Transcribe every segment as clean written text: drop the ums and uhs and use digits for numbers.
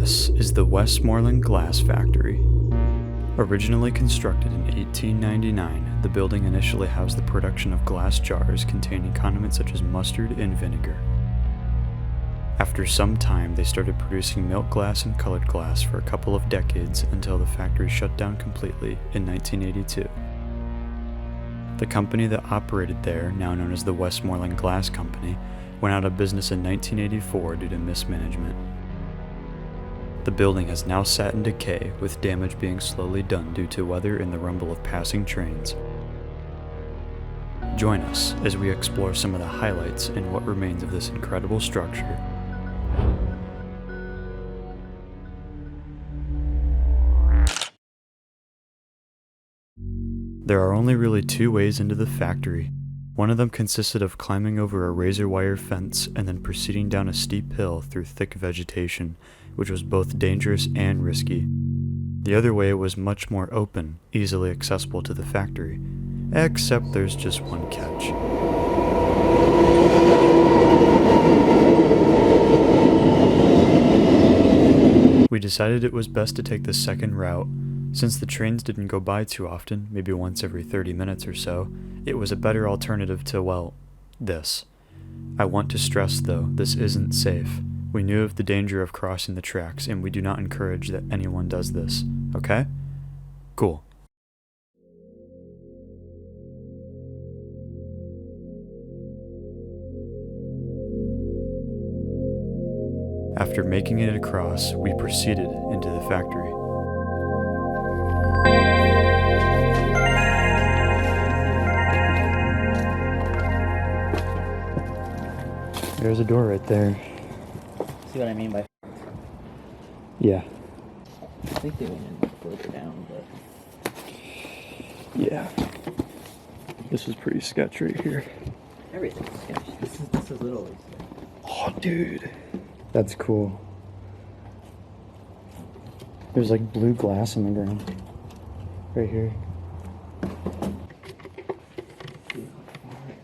This is the Westmoreland Glass Factory. Originally constructed in 1899, the building initially housed the production of glass jars containing condiments such as mustard and vinegar. After some time, they started producing milk glass and colored glass for a couple of decades until the factory shut down completely in 1982. The company that operated there, now known as the Westmoreland Glass Company, went out of business in 1984 due to mismanagement. The building has now sat in decay, with damage being slowly done due to weather and the rumble of passing trains. Join us as we explore some of the highlights and what remains of this incredible structure. There are only really two ways into the factory. One of them consisted of climbing over a razor wire fence and then proceeding down a steep hill through thick vegetation, which was both dangerous and risky. The other way was much more open, easily accessible to the factory, except there's just one catch. We decided it was best to take the second route. Since the trains didn't go by too often, maybe once every 30 minutes or so, it was a better alternative to, well, this. I want to stress though, this isn't safe. We knew of the danger of crossing the tracks, and we do not encourage that anyone does this, okay? Cool. After making it across, we proceeded into the factory. There's a door right there. See what I mean by? Yeah. I think they went in further down, but Yeah. This is pretty sketch right here. everything's sketchy. This is literally sketchy. Oh, dude. That's cool. There's like blue glass on the ground. Right here.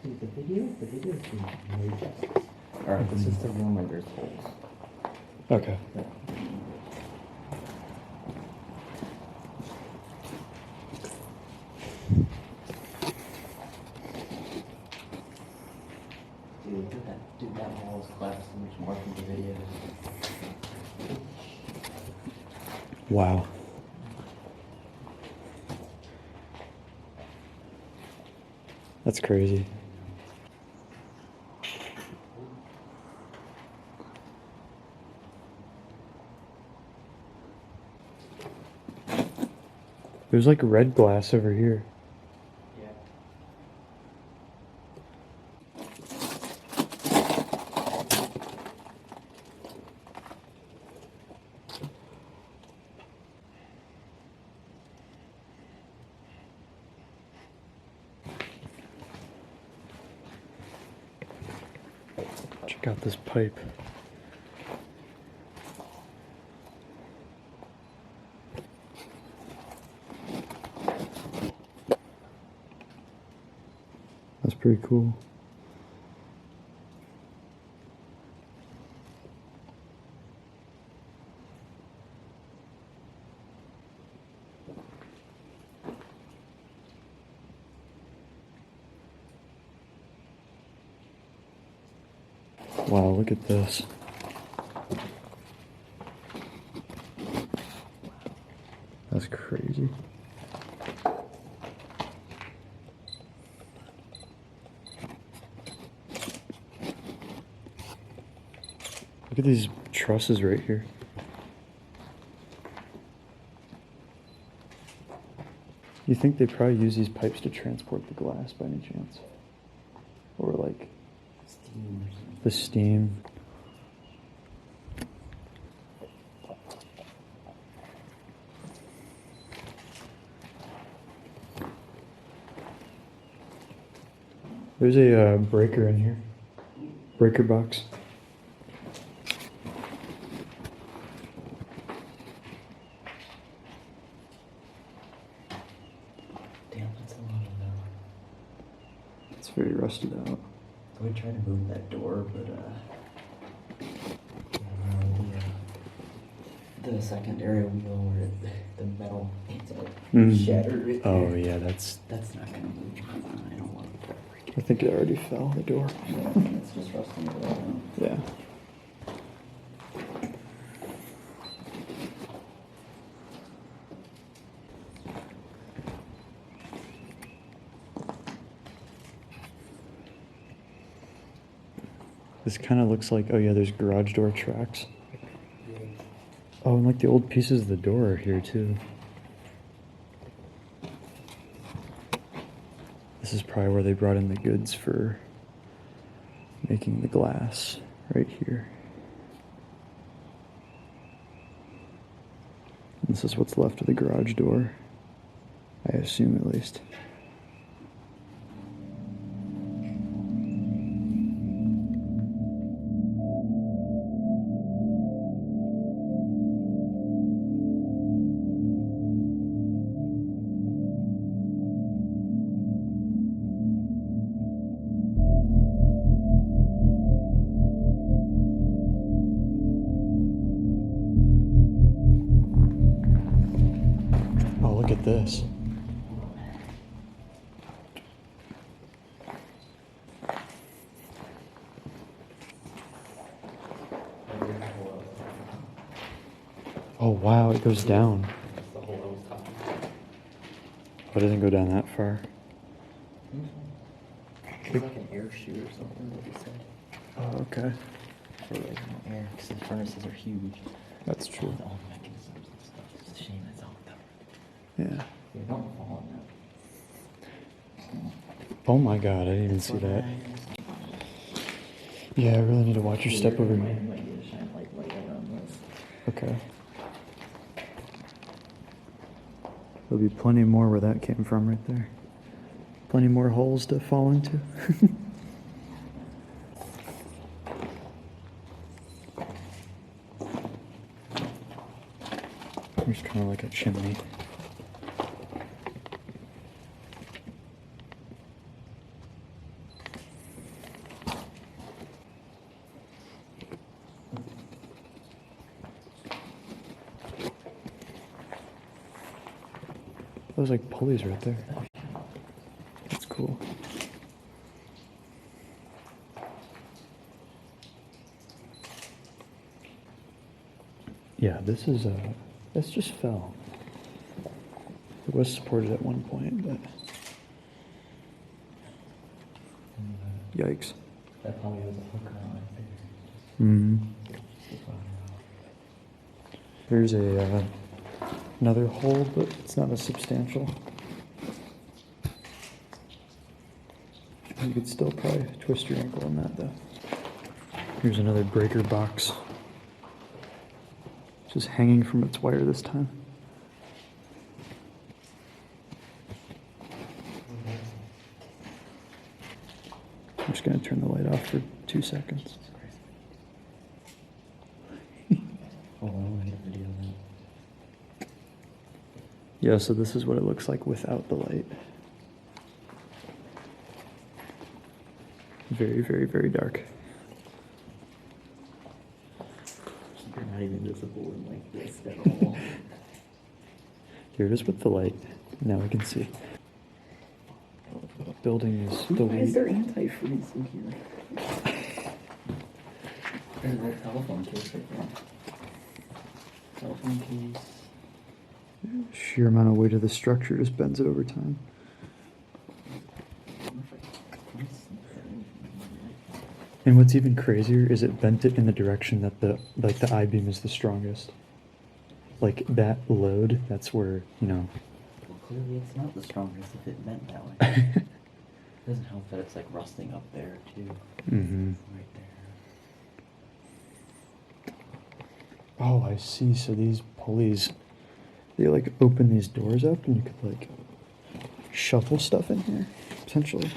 The video is very justice. Alright, this is the room where there's holes. Okay. Yeah. Dude, that wall is collapsed so much more from the video. Wow. That's crazy. There's like red glass over here. Yeah. Check out this pipe. That's pretty cool. Wow, look at this. That's crazy. Look at these trusses right here. You think they probably use these pipes to transport the glass by any chance? Or like Steam or something. the steam? There's a breaker in here. Breaker box. Damn, that's a lot of that. It's very rusted out. We tried to move that door, but the secondary wheel where the metal ends up Mhm. shattered right Oh there. yeah, that's. That's not gonna move. I don't want it to break. I think it already fell the door. Yeah, it's just rusting it right now. Yeah. This kind of looks like, oh yeah, there's garage door tracks. Oh, and like the old pieces of the door are here too. This is probably where they brought in the goods for making the glass, right here. This is what's left of the garage door, I assume at least. Oh, look at this. Oh wow, it goes down. That's the hole I was talking about. Oh, it doesn't go down that far. It's like an air chute or something that he said. Oh, okay. For like air, because the furnaces are huge. That's true. With all the mechanisms and stuff. It's a shame it's all covered. Yeah. Yeah, don't fall on that. Oh my god, I didn't even see that. Yeah, I really need to watch your step over here. Might need to shine light around this. Okay. There'll be plenty more where that came from right there. Plenty more holes to fall into. There's kind of like a chimney. Those like pulleys right there. That's cool. Yeah, this is this just fell. It was supported at one point, but yikes. That probably was a hooker on right there. Here's a another hole, but it's not as substantial. You could still probably twist your ankle on that though. Here's another breaker box. Just hanging from its wire this time. I'm just gonna turn the light off for 2 seconds. Oh, I want to get a video of that. Yeah, so this is what it looks like without the light. Very, very, very dark. You're not even visible in like this at all. Here it is with the light. Now we can see. Building is the Why is lead. there antifreeze in here? There's a little telephone case right there. Telephone case. Sheer amount of weight of the structure just bends it over time. And what's even crazier is it bent it in the direction that the I-beam is the strongest. Like that load, that's where, you know. Well, clearly it's not the strongest if it bent that way. It doesn't help that it's like rusting up there too. Mm-hmm. Right there. Oh, I see. So these pulleys, they like open these doors up and you could like shuffle stuff in here, essentially.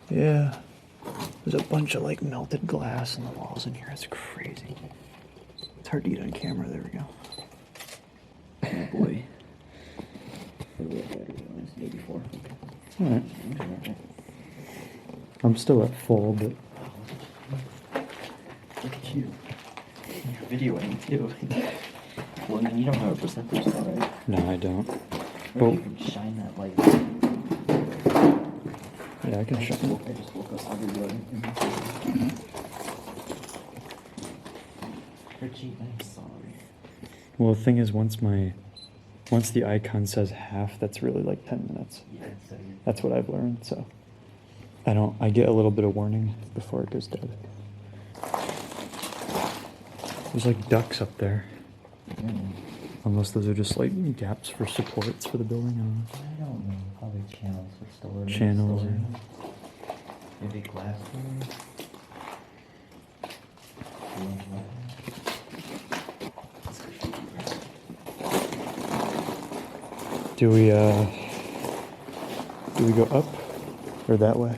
Yeah. There's a bunch of like melted glass in the walls in here. It's crazy. It's hard to get on camera. There we go. Oh boy. Maybe 4. Alright. I'm still at full, but you. You're videoing too. Well, you don't have a percentage though, right? No, I don't. Or you can shine that light. Yeah, I can I shine just it. woke up everybody. Richie, I'm sorry. Well, the thing is, once the icon says half, that's really like 10 minutes. Yeah, so That's what I've learned, so I get a little bit of warning before it goes dead. There's like ducks up there. Unless those are just like gaps for supports for the building. I don't know. Probably channels for storage. Channels, Maybe glass door. Do we go up or that way?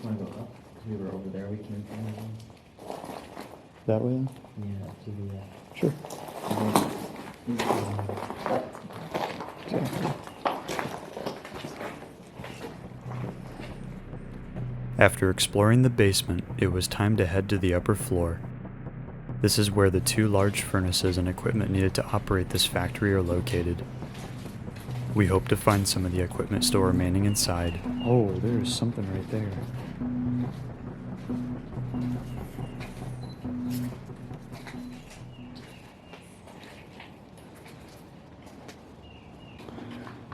Wanna go up? 'Cause we were over there. We came from. That way then? Yeah, to the. Sure. After exploring the basement, it was time to head to the upper floor. This is where the two large furnaces and equipment needed to operate this factory are located. We hope to find some of the equipment still remaining inside. Oh, there's something right there.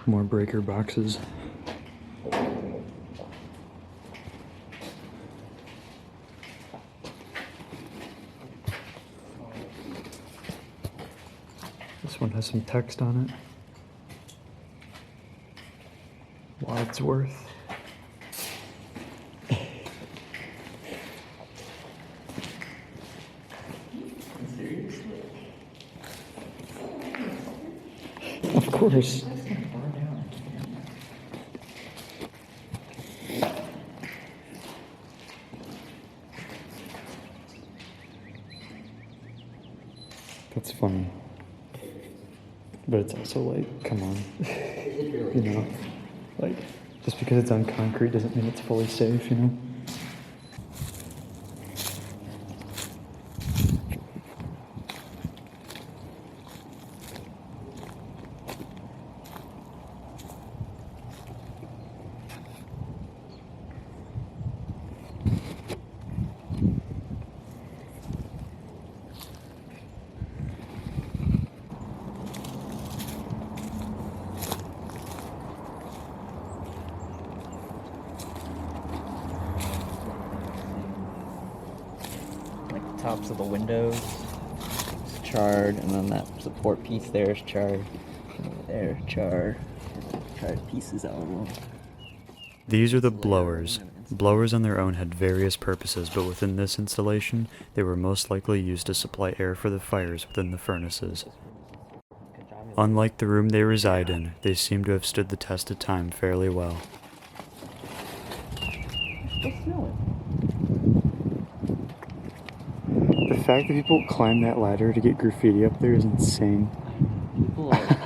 More breaker boxes. This one has some text on it. Wadsworth. Seriously? Of course. That's funny. But it's also like, come on. You know? Like, just because it's on concrete doesn't mean it's fully safe, you know? Tops of the windows is charred, and then that support piece there is charred. There, charred pieces out of them. These are the blowers. Blowers on their own had various purposes, but within this installation, they were most likely used to supply air for the fires within the furnaces. Unlike the room they reside in, they seem to have stood the test of time fairly well. Still smelling. The fact that people climb that ladder to get graffiti up there is insane. People are.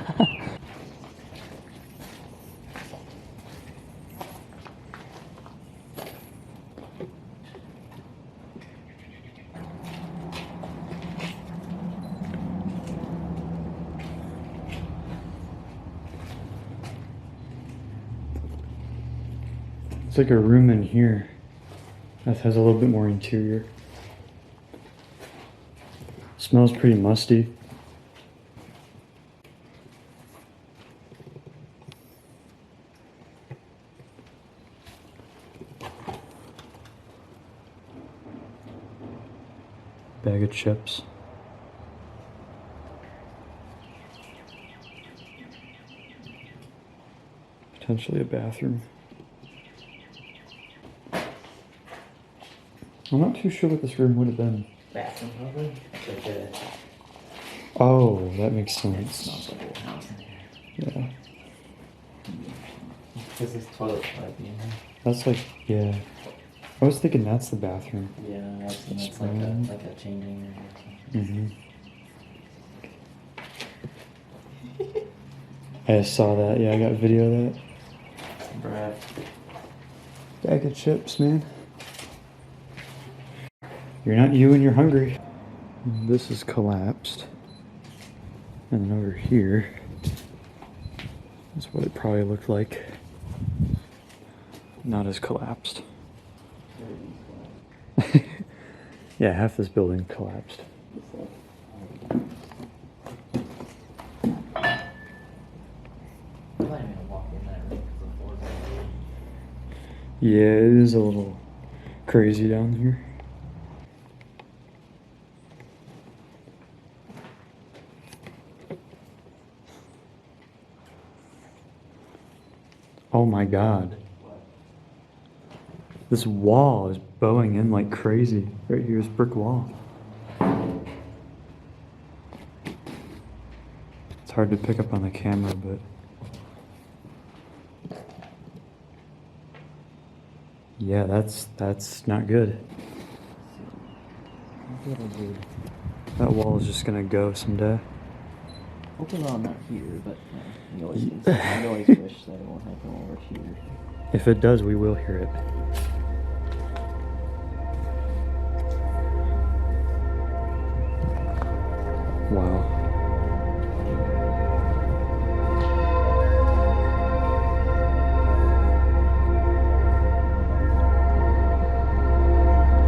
It's like a room in here that has a little bit more interior. Smells pretty musty. Bag of chips. Potentially a bathroom. I'm not too sure what this room would have been. Bathroom, probably. Like a. Oh, that makes It sense. smells like a whole house in here. Yeah. Because this toilet might be in here. That's like, yeah. I was thinking that's the bathroom. Yeah, that's Spraying. like a changing room or something. I saw that. Yeah, I got video of that. Bruh. Bag of chips, man. You're not you and you're hungry. This is collapsed. And then over here, that's what it probably looked like. Not as collapsed. Yeah, half this building collapsed. Yeah, it is a little crazy down here. Oh my god. This wall is bowing in like crazy. Right here's brick wall. It's hard to pick up on the camera, but yeah, that's not good. That wall is just gonna go someday. Hopefully not here, but you always wish that it won't happen over here. If it does, we will hear it. Wow.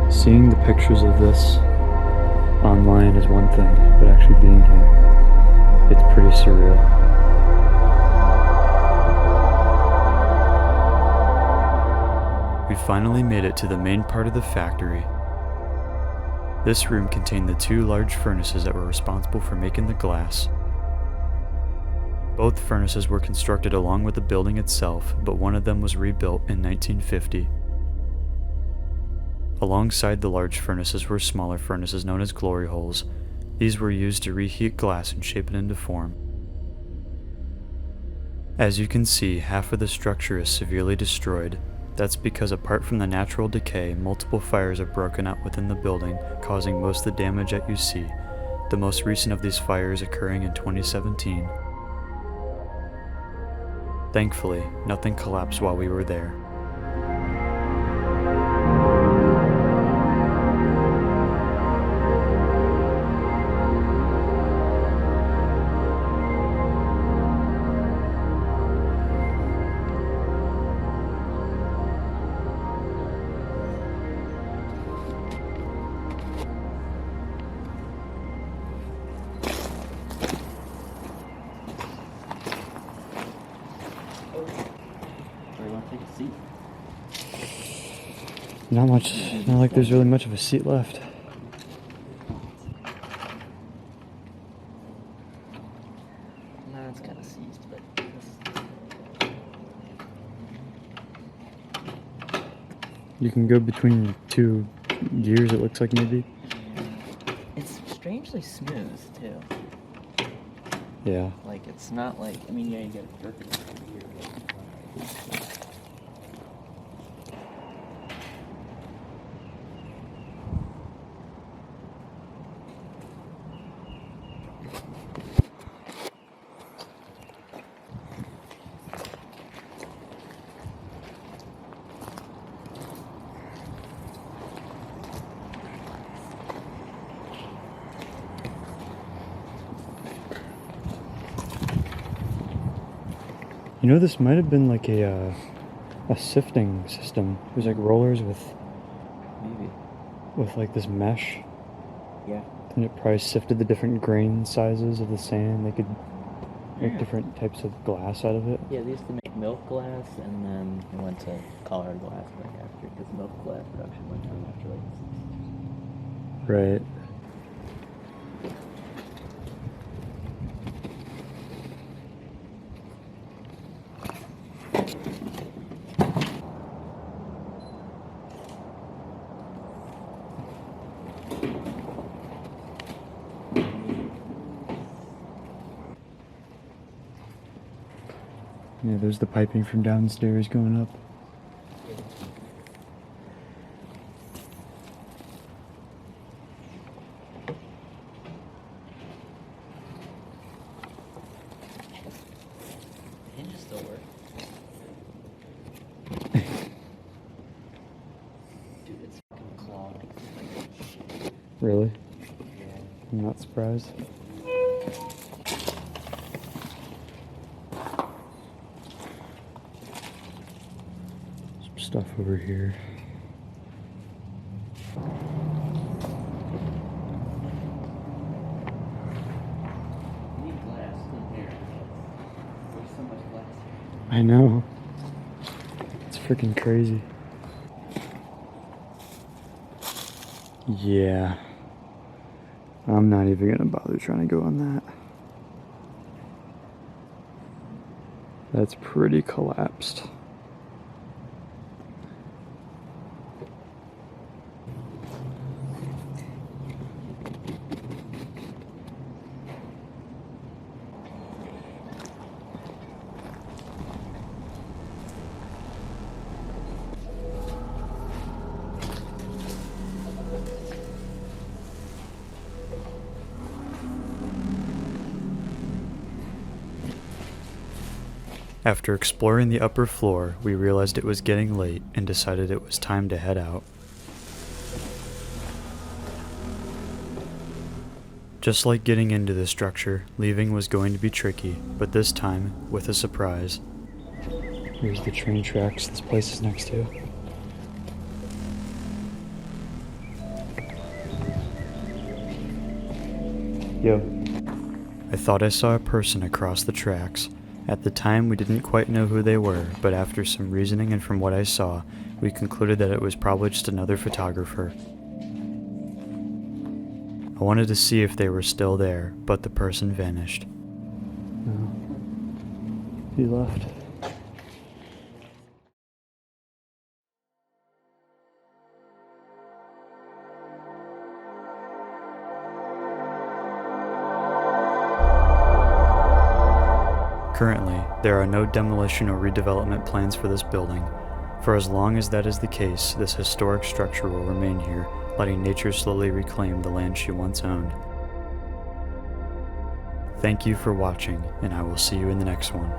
Seeing the pictures of this online is one thing, but actually being here, it's pretty surreal. We finally made it to the main part of the factory. This room contained the two large furnaces that were responsible for making the glass. Both furnaces were constructed along with the building itself, but one of them was rebuilt in 1950. Alongside the large furnaces were smaller furnaces known as glory holes. These were used to reheat glass and shape it into form. As you can see, half of the structure is severely destroyed. That's because apart from the natural decay, multiple fires have broken out within the building, causing most of the damage that you see, the most recent of these fires occurring in 2017. Thankfully, nothing collapsed while we were there. Not like there's really much of a seat left. Nah, it's kind of seized, but You can go between two gears, it looks like maybe. it's strangely smooth too. Yeah. Like it's not like you get a jerk it here. You know, this might have been like a sifting system. There's like rollers with like this mesh. Yeah. And it probably sifted the different grain sizes of the sand. They could make different types of glass out of it. Yeah, they used to make milk glass, and then it went to colored glass right after, because milk glass production went down after like the 60s. Right. Yeah, there's the piping from downstairs going up. The hinges still work. Dude, it's fucking clogged. Really? I'm not surprised. Some stuff over here. I know. It's freaking crazy. Yeah. I'm not even gonna bother trying to go on that. That's pretty collapsed. After exploring the upper floor, we realized it was getting late and decided it was time to head out. Just like getting into the structure, leaving was going to be tricky, but this time with a surprise. Here's the train tracks this place is next to. Yo. I thought I saw a person across the tracks. At the time, we didn't quite know who they were, but after some reasoning and from what I saw, we concluded that it was probably just another photographer. I wanted to see if they were still there, but the person vanished. No. He left. Currently, there are no demolition or redevelopment plans for this building. For as long as that is the case, this historic structure will remain here, letting nature slowly reclaim the land she once owned. Thank you for watching, and I will see you in the next one.